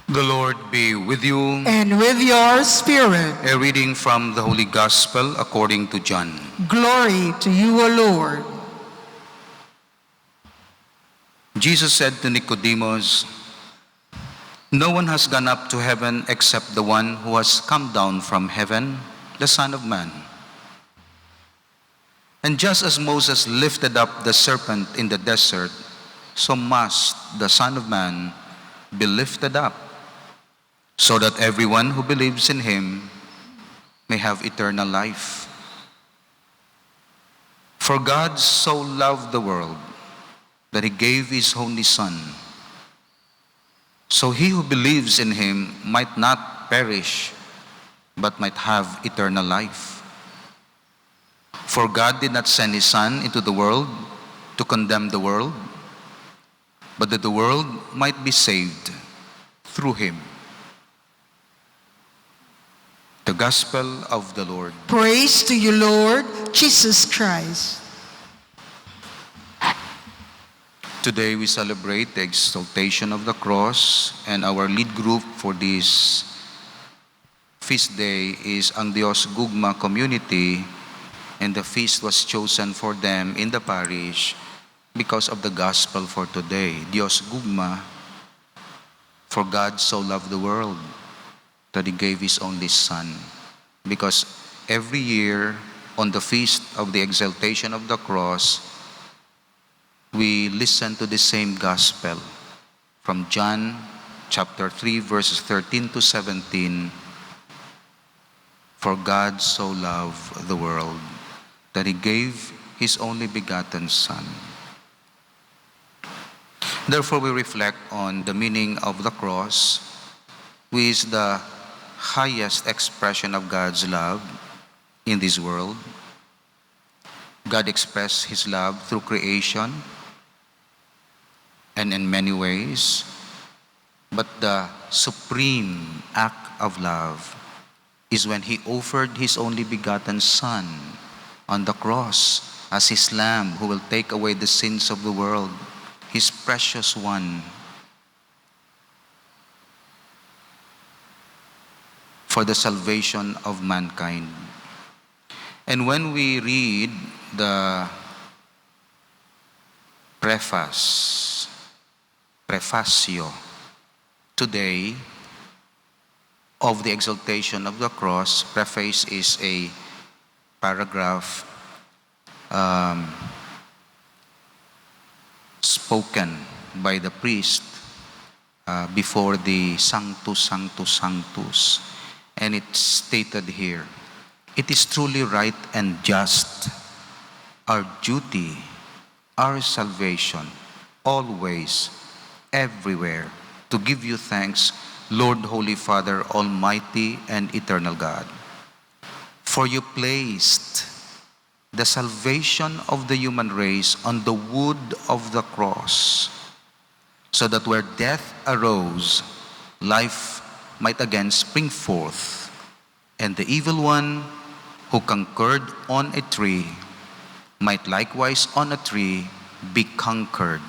The Lord be with you. And with your spirit. A reading from the Holy Gospel according to John. Glory to you, O Lord. Jesus said to Nicodemus, "No one has gone up to heaven except the one who has come down from heaven, the Son of Man. And just as Moses lifted up the serpent in the desert, so must the Son of Man be lifted up, so that everyone who believes in him may have eternal life. For God so loved the world that he gave his only Son, so he who believes in him might not perish, but might have eternal life. For God did not send his Son into the world to condemn the world, but that the world might be saved through him." The Gospel of the Lord. Praise to you, Lord Jesus Christ. Today we celebrate the exaltation of the cross, and our lead group for this feast day is ang Dios Gugma community, and the feast was chosen for them in the parish because of the gospel for today. Dios Gugma, for God so loved the world that he gave his only Son. Because every year on the feast of the exaltation of the cross, we listen to the same gospel from John chapter 3 verses 13 to 17. For God so loved the world that he gave his only begotten Son. Therefore we reflect on the meaning of the cross, which is the highest expression of God's love in this world. God expressed his love through creation and in many ways, but the supreme act of love is when he offered his only begotten Son on the cross as his Lamb who will take away the sins of the world, his precious one, for the salvation of mankind. And when we read the prefacio today of the exaltation of the cross, preface is a paragraph spoken by the priest before the Sanctus, Sanctus, Sanctus. And it's stated here, "It is truly right and just, our duty, our salvation, always, everywhere, to give you thanks, Lord, Holy Father, Almighty and Eternal God. For you placed the salvation of the human race on the wood of the cross, so that where death arose, life might again spring forth, and the evil one who conquered on a tree might likewise on a tree be conquered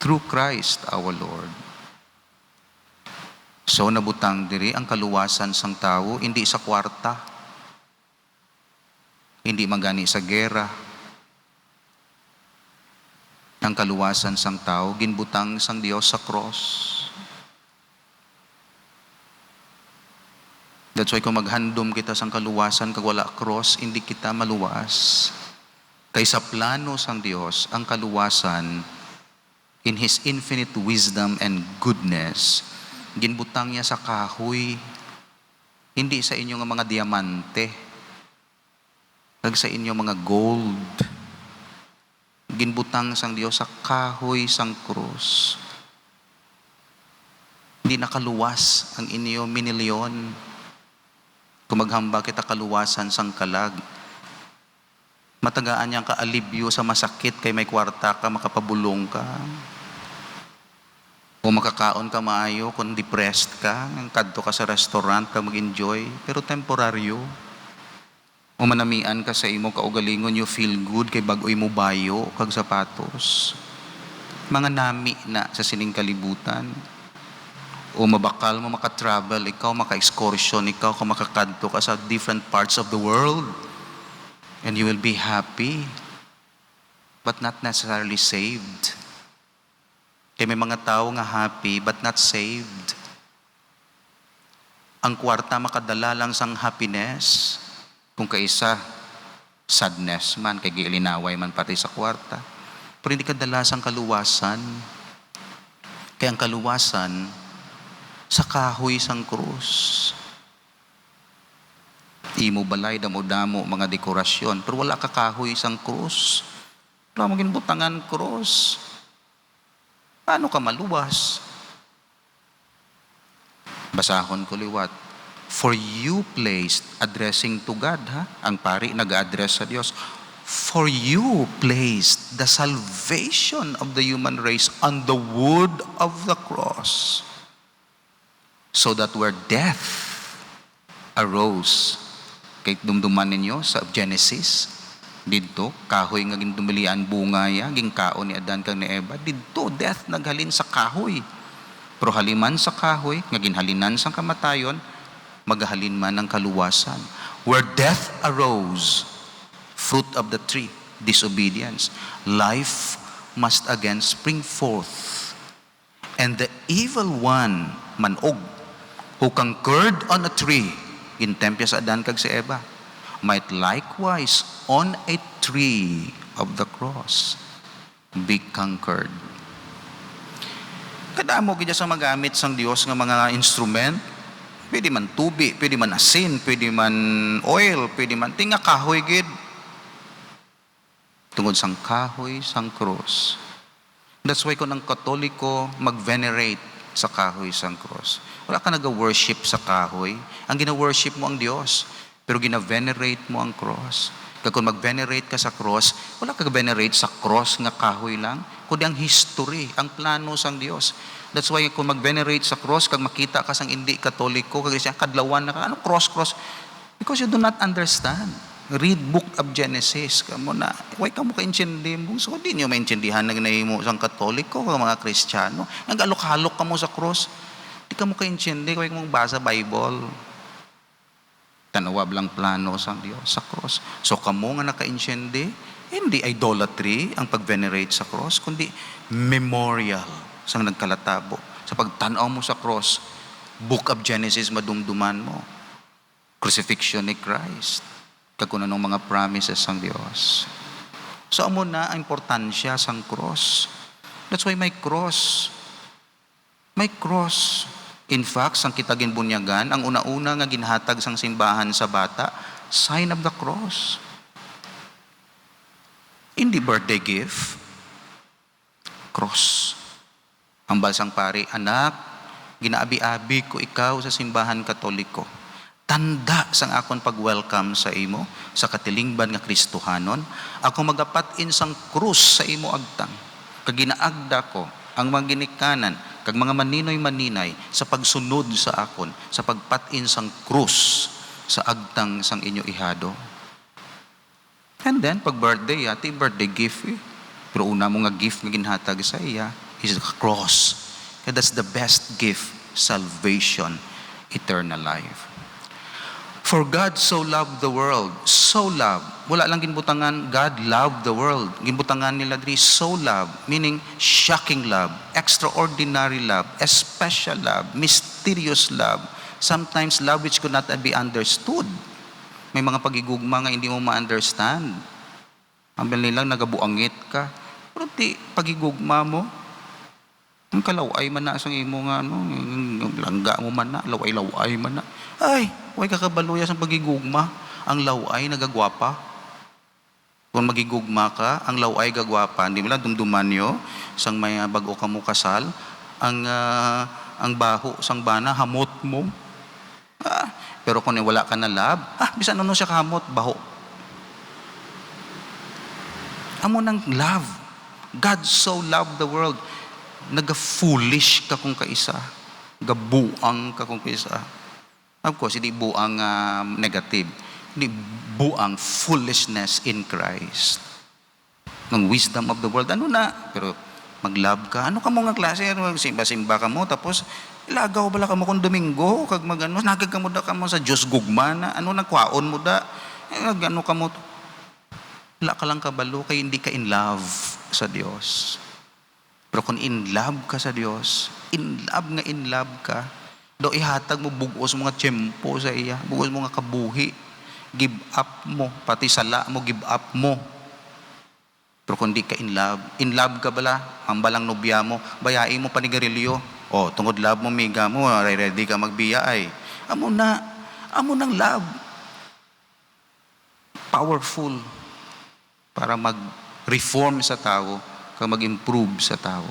through Christ our Lord." So nabutang diri ang kaluwasan sang tao, hindi sa kwarta, hindi magani sa gera. Ang kaluwasan sang tao, ginbutang sang Dios sa cross. That's why kung maghandom kita sang kaluwasan kag wala cross, hindi kita maluwas. Kay sa plano sang Dios, ang kaluwasan, in His infinite wisdom and goodness, ginbutang niya sa kahoy, hindi sa inyong mga diamante, kag sa inyong mga gold. Ginbutang sang Dios sa kahoy sang krus. Hindi nakaluwas ang inyo minilyon. Kung maghamba kita kaluwasan sang kalag, matagaan niyang kaalibyo sa masakit kay may kwarta ka, makapabulong ka. O makakaon ka maayo kung depressed ka, kadto ka sa restaurant ka mag-enjoy, pero temporaryo. O manamian ka sa imo kaugalingon, you feel good kay bagoy mo bayo kag sapatos. Mga nami na sa sining kalibutan. O mabakal mo maka-travel, ikaw maka-excursion, ikaw ka makakadto ka sa different parts of the world. And you will be happy, but not necessarily saved. Kaya may mga tao nga happy, but not saved. Ang kwarta makadala lang sang happiness. Kung kaisa, sadness man, kay gilinaway man pati sa kwarta. Pero hindi ka dala sang kaluwasan. Kaya ang kaluwasan, sa kahoy sang krus. Imo balay, damo-damo, mga dekorasyon. Pero wala ka kahoy sang krus. Wala mo ginbutangan krus. Paano ka maluwas? Basahon ko liwat. For you placed, addressing to God, ha? Ang pari nag-address sa Diyos. For you placed the salvation of the human race on the wood of the cross. So that where death arose, kay dumduman ninyo sa Genesis, dito, kahoy nga gindumilian bunga ya, ging kaon ni Adan kang ni Eva, dito, death naghalin sa kahoy. Pero haliman sa kahoy, nga ginhalinan sa kamatayon, maghalin man ng kaluwasan. Where death arose, fruit of the tree, disobedience, life must again spring forth. And the evil one, manog, who conquered on a tree, gintempya sa Adan kag si Eva, might likewise on a tree of the cross be conquered. Kadamo gid sa magamit sang Dios nga mga instrument. Pwede man tubi, pwede man asin, pwede man oil, pwede man tinga kahoy gid. Tungod sang kahoy sang cross. That's why kung ang Katoliko mag-venerate sa kahoy sang cross, wala ka nag-worship sa kahoy. Ang gina-worship mo ang Diyos, pero gina-venerate mo ang cross. Kaya kung mag-venerate ka sa cross, wala ka venerate sa cross nga kahoy lang, kundi ang history, ang plano sang Diyos. That's why kung mag-venerate sa cross, kag makita ka sang hindi Katoliko, kag siya kadlawan na ka, ano cross? Because you do not understand. Read book of Genesis. Kamo na, why ka mo ka-intindi mo? So, di nyo maintindihan na ginahimo sang Katoliko, kag mga Kristiyano. Nag-alok-halok ka mo sa cross. Di ka mo ka-intindi, kaya mo basa Bible. Tanawab lang plano sang Diyos sa cross. So, kamo nga naka-intindi, hindi idolatry ang pag-venerate sa cross, kundi memorial sang nagkalatabo. Sa pagtanaw mo sa cross, book of Genesis madumduman mo. Crucifixion ni Christ. Kagunan ng mga promises sang Diyos. So, amo na ang importansya sang cross. That's why may cross. May cross. In fact, sang kita ginbunyagan, ang una-una nga ginhatag sang simbahan sa bata, sign of the cross. In the birthday gift, cross. Ang balsang pari, anak, ginaabi-abi ko ikaw sa simbahan Katoliko. Tanda sang akon pag-welcome sa imo, sa katilingban nga Kristohanon, ako magapat-in sang krus sa imo agtang. Kag ginaagda ko ang mga ginikanan, kag mga maninoy-maninay sa pagsunod sa akon, sa pagpat-in sang krus sa agtang sang inyo ihado. And then, pag birthday, ati birthday gift eh. Pero una mo nga gift nga ginhatag sa iya is the cross. Kaya that's the best gift, salvation, eternal life. For God so loved the world, so loved. Wala lang ginbutangan, God loved the world. Ginbutangan nila diri, so loved, meaning shocking love, extraordinary love, special love, mysterious love. Sometimes love which could not be understood. May mga pagigugma nga hindi mo ma-understand. Ang nilang nagabuangit ka. Pero di, pagigugma mo, ang kalaway man na sa imo nga, ano, langga mo man na, laway-laway man na. Ay, huwag kakabaluya sa pagigugma. Ang laway nagagwapa. Kung magigugma ka, ang laway gagwapa. Hindi mo lang dumduman nyo, sang may bago ka mo kasal, ang baho, sang bana, hamot mo. Pero kung wala ka na love, bisan ano siya kahamot, baho. Amo ng love. God so loved the world. Naga-foolish ka kung kaisa. Gabuang ka kung kaisa. Of course, hindi buang negative. Hindi buang foolishness in Christ. Ng wisdom of the world, ano na? Pero Mag-love ka. Ano ka mo nga klase? Simba-simba ka mo, tapos ilagaw bala ka mo kung Domingo, kag magano, nagag ka mo da ka mo sa Diyos gugma na, ano nagkwaon mo da, ano ka mo, wala ka lang kabalo, kay hindi ka in love sa Diyos. Pero kung in love ka sa Diyos, in love ka, do ihatag mo bugos mga tiyempo sa iya, bugos mo nga kabuhi, give up mo, pati sala mo, give up mo. Pero kung di ka in love ka bala, hambalang nobya mo, bayain mo panigarilyo, o tungod love mo, miga mo, ready ka magbiya ay, amo ng love. Powerful para mag-reform sa tao, kang mag-improve sa tao.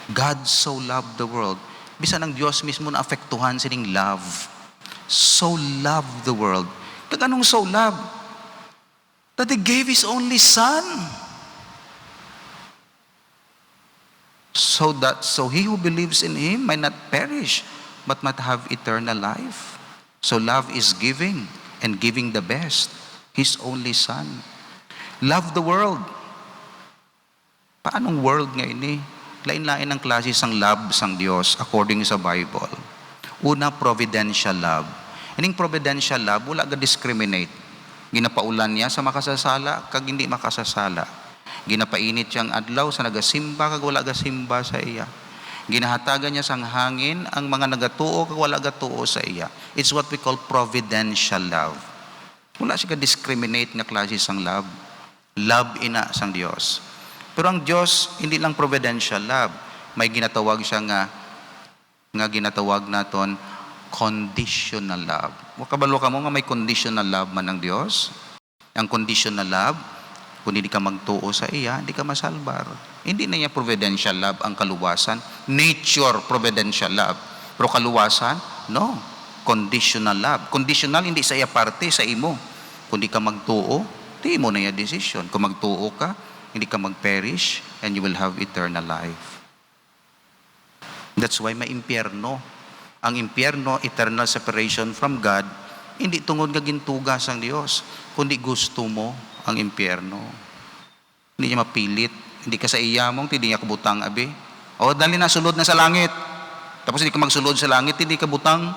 God so loved the world. Bisan ang Diyos mismo na afektuhan sining love. So loved the world. Kag anong so love? That He gave His only Son. So he who believes in Him might not perish, but might have eternal life. So love is giving, and giving the best. His only Son. Love the world. Paanong world ngayon eh? Lain-lain ang klase sang love sang Diyos according sa Bible. Una, providential love. Ining providential love, wala ga discriminate. Ginapaulan niya sa makasasala, kag hindi makasasala. Ginapainit siyang adlaw sa nagasimba, kag wala gasimba sa iya. Ginahatagan niya sang hangin ang mga nagatuo, kag wala gatuo sa iya. It's what we call providential love. Wala siya ka-discriminate nga klase sang love. Love ina sang Diyos. Pero ang Diyos, hindi lang providential love. May ginatawag siya nga ginatawag naton conditional love. Kabalo ka mo nga may conditional love man ng Diyos. Ang conditional love, kung hindi ka magtuo sa iya, hindi ka masalbar. Hindi na niya providential love ang kaluwasan. Nature, providential love. Pero kaluwasan, no. Conditional love. Conditional, hindi sa iya parte, sa imo. Kung hindi ka magtuo, di mo na iya decision. Kung magtuo ka, hindi ka mag-perish, and you will have eternal life. That's why may impyerno. Ang impyerno, eternal separation from God, hindi tungod nga gintugas ang Diyos, kundi gusto mo ang impyerno. Hindi niya mapilit. Hindi ka sa iyamong, hindi niya kabutang, abi. O, dali na, sulod na sa langit. Tapos hindi ka magsulod sa langit, hindi ka butang.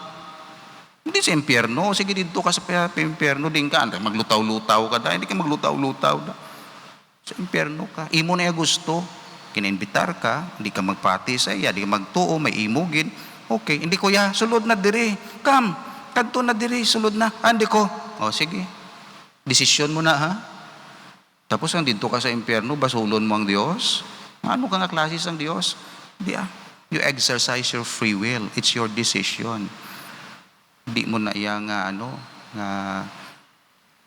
Hindi sa impyerno. Sige, dito ka sa impyerno, din ka. Maglutaw-lutaw ka da. Hindi ka maglutaw-lutaw da. Sa impyerno ka. Imo na yung gusto. Kinainbitar ka, hindi ka magpati sa iya, hindi ka magtuo, may imugin. Okay, hindi ko ya, sulod na diri. Come, kadto na diri, sulod na. Hindi ko. O, sige. Desisyon mo na, ha? Tapos ang dito ka sa impyerno, basulon mo ang Diyos. Ano ka nga klasis ang Diyos? Hindi You exercise your free will. It's your decision. Hindi mo na iya nga, nga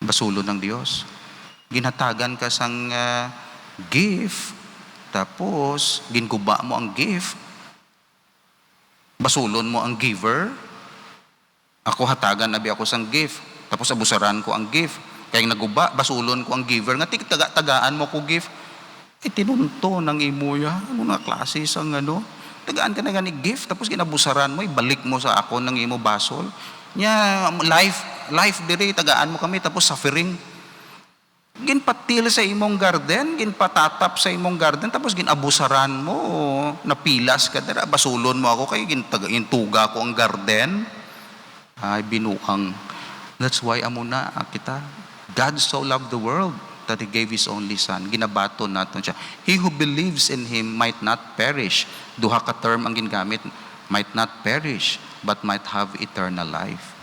basulon ng Diyos. Ginhatagan ka sang gift, tapos ginguba mo ang gift, basulon mo ang giver. Ako hatagan abi ako sang gift, tapos abusaran ko ang gift, kaya naguba, basulon ko ang giver, nga tagaan mo ko gift, tinunto ng imuya, ano na klase sang tagaan ka na gani gift, tapos ginabusaran mo, ibalik mo sa ako ng imo basol, nya life diri, tagaan mo kami, tapos suffering, ginpatil sa imong garden, ginpatatap sa imong garden, tapos ginabusaran mo, napilas ka dira, basulon mo ako, kay gintuga ko ang garden, ay binuang. That's why amuna kita, God so loved the world that He gave His only Son. Ginabato natin siya. He who believes in Him might not perish. Duha ka term ang gingamit, might not perish, but might have eternal life.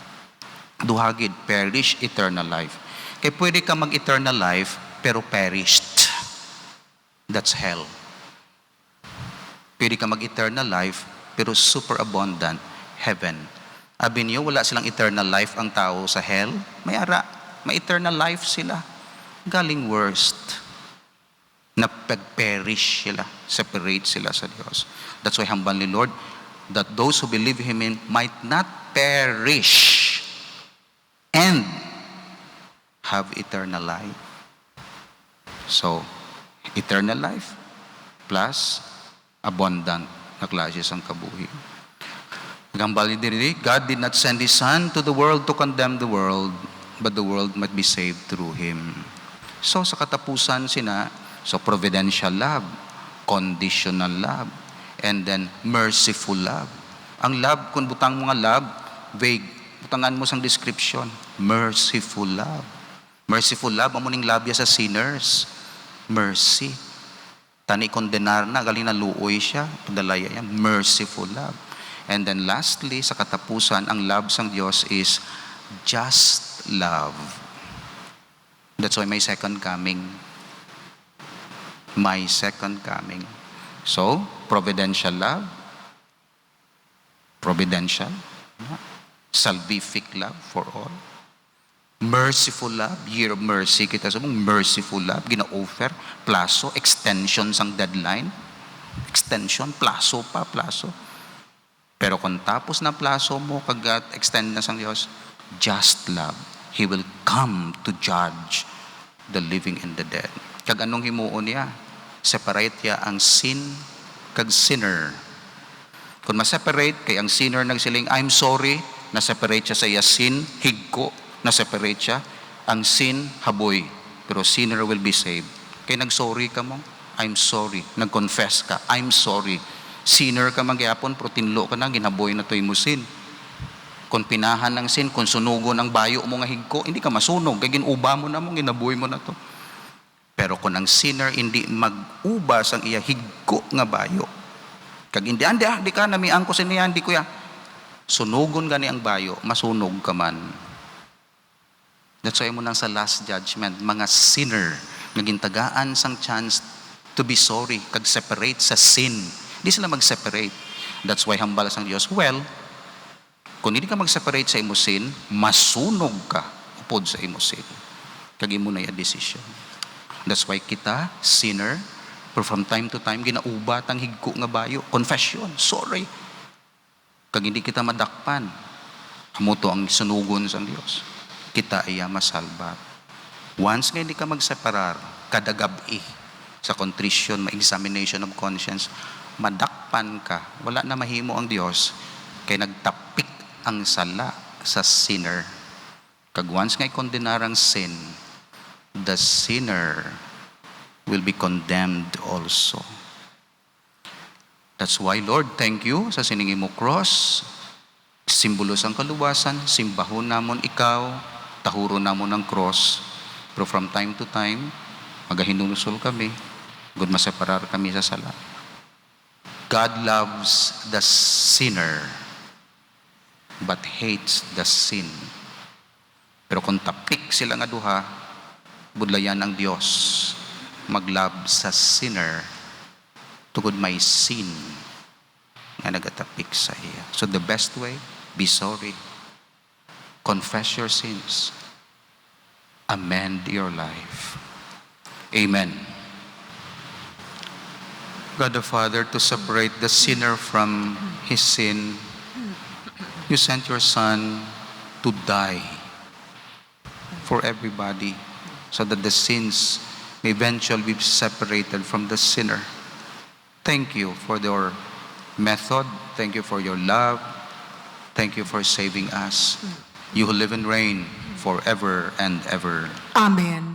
Duha gid, perish, eternal life. Kaya pwede ka mag-eternal life, pero perished. That's hell. Pwede ka mag-eternal life, pero super abundant, heaven. Abi niyo, wala silang eternal life ang tao sa hell. May eternal life sila. Galing worst. Na pag-perish sila, separate sila sa Diyos. That's why hambal ni Lord, that those who believe Him in might not perish and have eternal life. So, eternal life plus abundant na klase sang kabuhi. Gambal ni diri, God did not send His Son to the world to condemn the world, but the world might be saved through Him. So, sa katapusan so providential love, conditional love, and then merciful love. Ang love, kung butang mga love, vague. Butangan mo sang description. Merciful love. Merciful love, amuning love ya sa sinners. Mercy. Tani kondenar na, galing na luoy siya, padalaya yan. Merciful love. And then lastly, sa katapusan, ang love sang Diyos is just love. That's why my second coming. My second coming. So, providential love. Providential. Salvific love for all. Merciful love. Year of mercy. Kita sa mong merciful love. Gina-offer. Plaso. Extension sang deadline. Extension. Plaso pa. Plaso. Pero kung tapos na plaso mo, kagat extend na sang Diyos, just love. He will come to judge the living and the dead. Kag anong himuon niya? Separate niya ang sin kag sinner. Kung ma-separate, kay ang sinner nagsiling, I'm sorry, na-separate siya sa iya sin, higko, na-separate siya. Ang sin, haboy. Pero sinner will be saved. Kaya nag-sorry ka mo, I'm sorry. Nag-confess ka, I'm sorry. Sinner ka magyapon, pero tinlo ka na, ginaboy na to'y mo sin. Kung pinahan ng sin, kung sunugon ang bayo mo nga higko, hindi ka masunog. Kaya ginuba mo na mo, ginaboy mo na to. Pero kung ang sinner hindi mag-ubas ang iya higko nga bayo, kag hindi, di ka, namiang ko siniyan, di ko ya. Sunugon gani ang bayo, masunog ka man. That's why mo nang sa last judgment, mga sinner, nagintagaan sang chance to be sorry, kag separate sa sin. Di sila mag-separate. That's why hambal sang Diyos, well, kung hindi ka mag-separate sa imo sin, masunog ka upod sa imo sin. Kag imo na yung decision. That's why kita, sinner, pero from time to time, ginaubat ang higko nga bayo. Confession, sorry. Kag hindi kita madakpan, hamuto ang sunugon sa Diyos. Kita iya masalbat. Once nga hindi ka magseparar, kada gabi, sa contrition, examination of conscience, madakpan ka, wala na mahimo ang Diyos, kay nagtapik ang sala sa sinner. Kag once nga i-condenar ang sin, the sinner will be condemned also. That's why, Lord, thank you sa siningi mo cross, simbolo sang kaluwasan, simbahon namon ikaw, tahuro namon ang cross, pero from time to time, magahinunusol kami, good maseparar kami sa sala. God loves the sinner, but hates the sin. Pero kung tapik sila nga duha, budlayan ang Diyos maglove sa sinner tugod may sin nga nagatapik sa iya. So the best way, be sorry. Confess your sins. Amend your life. Amen. God the Father, to separate the sinner from his sin, you sent your Son to die for everybody so that the sins may eventually be separated from the sinner. Thank you for your method. Thank you for your love. Thank you for saving us. You who live and reign forever and ever. Amen.